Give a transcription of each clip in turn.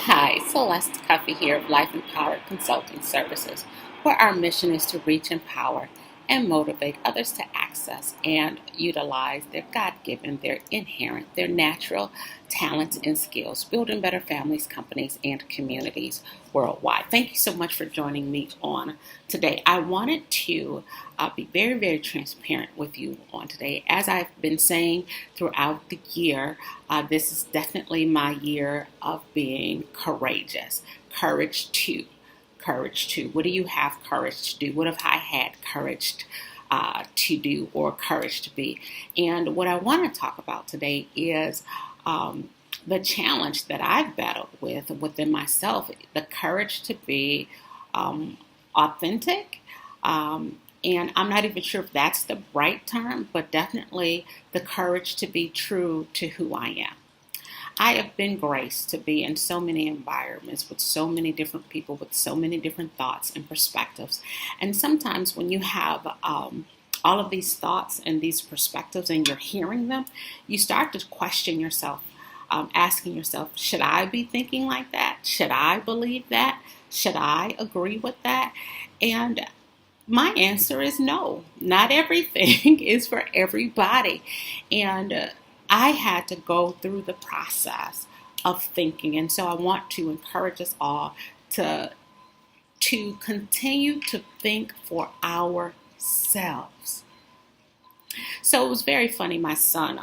Hi, Celeste Cuffey here of Life Empowered Consulting Services, where our mission is to reach, empower, and motivate others to access and utilize their God-given, their inherent, their natural talents and skills, building better families, companies, and communities worldwide. Thank you so much for joining me on today. I wanted to be very, very transparent with you on today. As I've been saying throughout the year, this is definitely my year of being courageous. Courage to. Courage to. What do you have courage to do? What have I had courage to do or courage to be? And what I want to talk about today is the challenge that I've battled with within myself, the courage to be authentic. And I'm not even sure if that's the right term, but definitely the courage to be true to who I am. I have been graced to be in so many environments with so many different people with so many different thoughts and perspectives. And sometimes when you have all of these thoughts and these perspectives and you're hearing them, you start to question yourself, asking yourself, should I be thinking like that? Should I believe that? Should I agree with that? And my answer is no. Not everything is for everybody. And I had to go through the process of thinking. And so I want to encourage us all to, to continue to think for ourselves. So it was very funny. My son,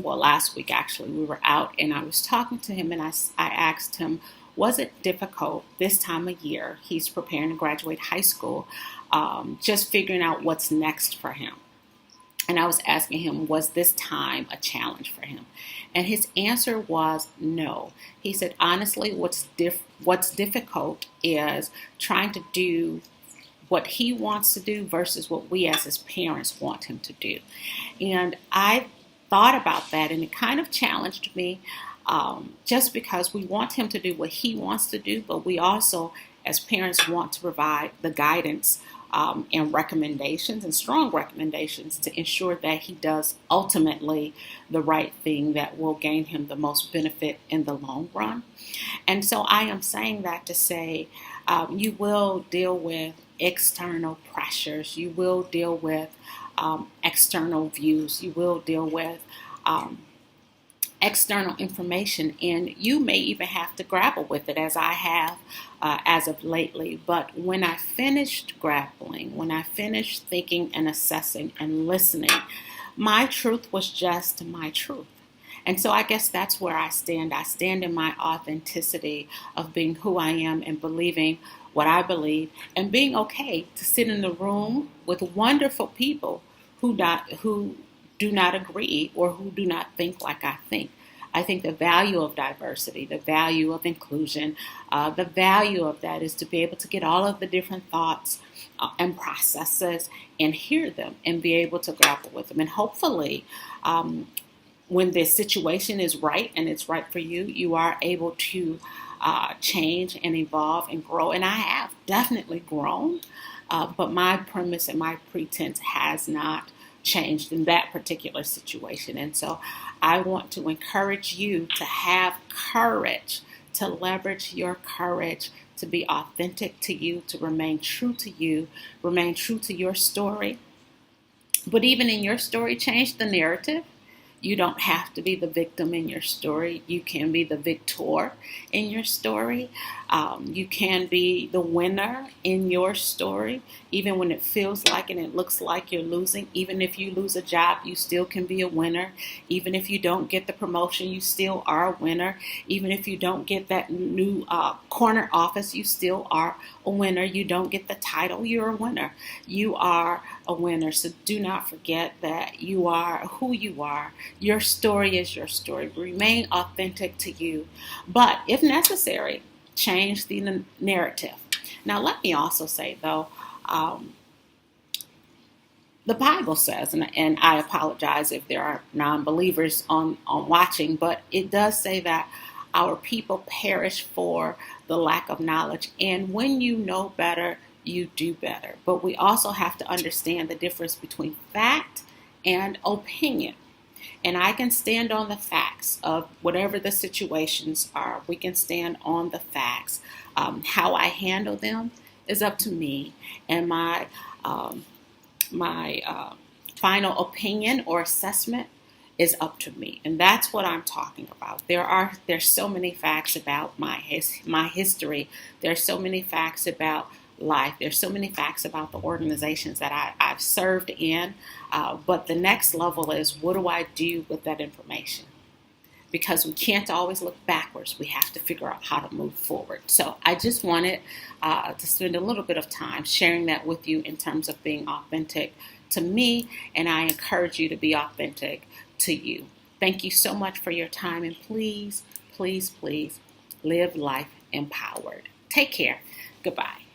last week actually, we were out and I was talking to him and I asked him, was it difficult this time of year? He's preparing to graduate high school, just figuring out what's next for him. And I was asking him, was this time a challenge for him? And his answer was no. He said, honestly, what's difficult is trying to do what he wants to do versus what we as his parents want him to do. And I thought about that and it kind of challenged me, just because we want him to do what he wants to do, but we also, as parents, want to provide the guidance and recommendations and strong recommendations to ensure that he does ultimately the right thing that will gain him the most benefit in the long run. And so I am saying that to say you will deal with external pressures, you will deal with external views, you will deal with external information, and you may even have to grapple with it as I have as of lately. But when I finished grappling, when I finished thinking and assessing and listening, my truth was just my truth. And so I guess that's where I stand. I stand in my authenticity of being who I am and believing what I believe and being okay to sit in the room with wonderful people who do not agree or who do not think like I think. I think the value of diversity, the value of inclusion, the value of that is to be able to get all of the different thoughts and processes and hear them and be able to grapple with them. And hopefully, when the situation is right and it's right for you, you are able to change and evolve and grow. And I have definitely grown, but my premise and my pretense has not changed in that particular situation. And so I want to encourage you to have courage, to leverage your courage, to be authentic to you, to remain true to you, remain true to your story. But even in your story, change the narrative. You don't have to be the victim in your story. You can be the victor in your story. You can be the winner in your story, even when it feels like and it looks like you're losing. Even if you lose a job, you still can be a winner. Even if you don't get the promotion, you still are a winner. Even if you don't get that new corner office, you still are a winner. You don't get the title, you're a winner. You are a winner. So do not forget that you are who you are. Your story is your story. Remain authentic to you. But if necessary, change the narrative. Now, let me also say, though, the Bible says, and I apologize if there are non-believers on watching, but it does say that our people perish for the lack of knowledge. And when you know better, you do better. But we also have to understand the difference between fact and opinion. And I can stand on the facts of whatever the situations are. We can stand on the facts. How I handle them is up to me. And my final opinion or assessment is up to me, and that's what I'm talking about. There's so many facts about my history. There's so many facts about life. There's so many facts about the organizations that I've served in. But the next level is, what do I do with that information? Because we can't always look backwards. We have to figure out how to move forward. So I just wanted to spend a little bit of time sharing that with you in terms of being authentic to me, and I encourage you to be authentic to you. Thank you so much for your time, and please, please, please live life empowered. Take care. Goodbye.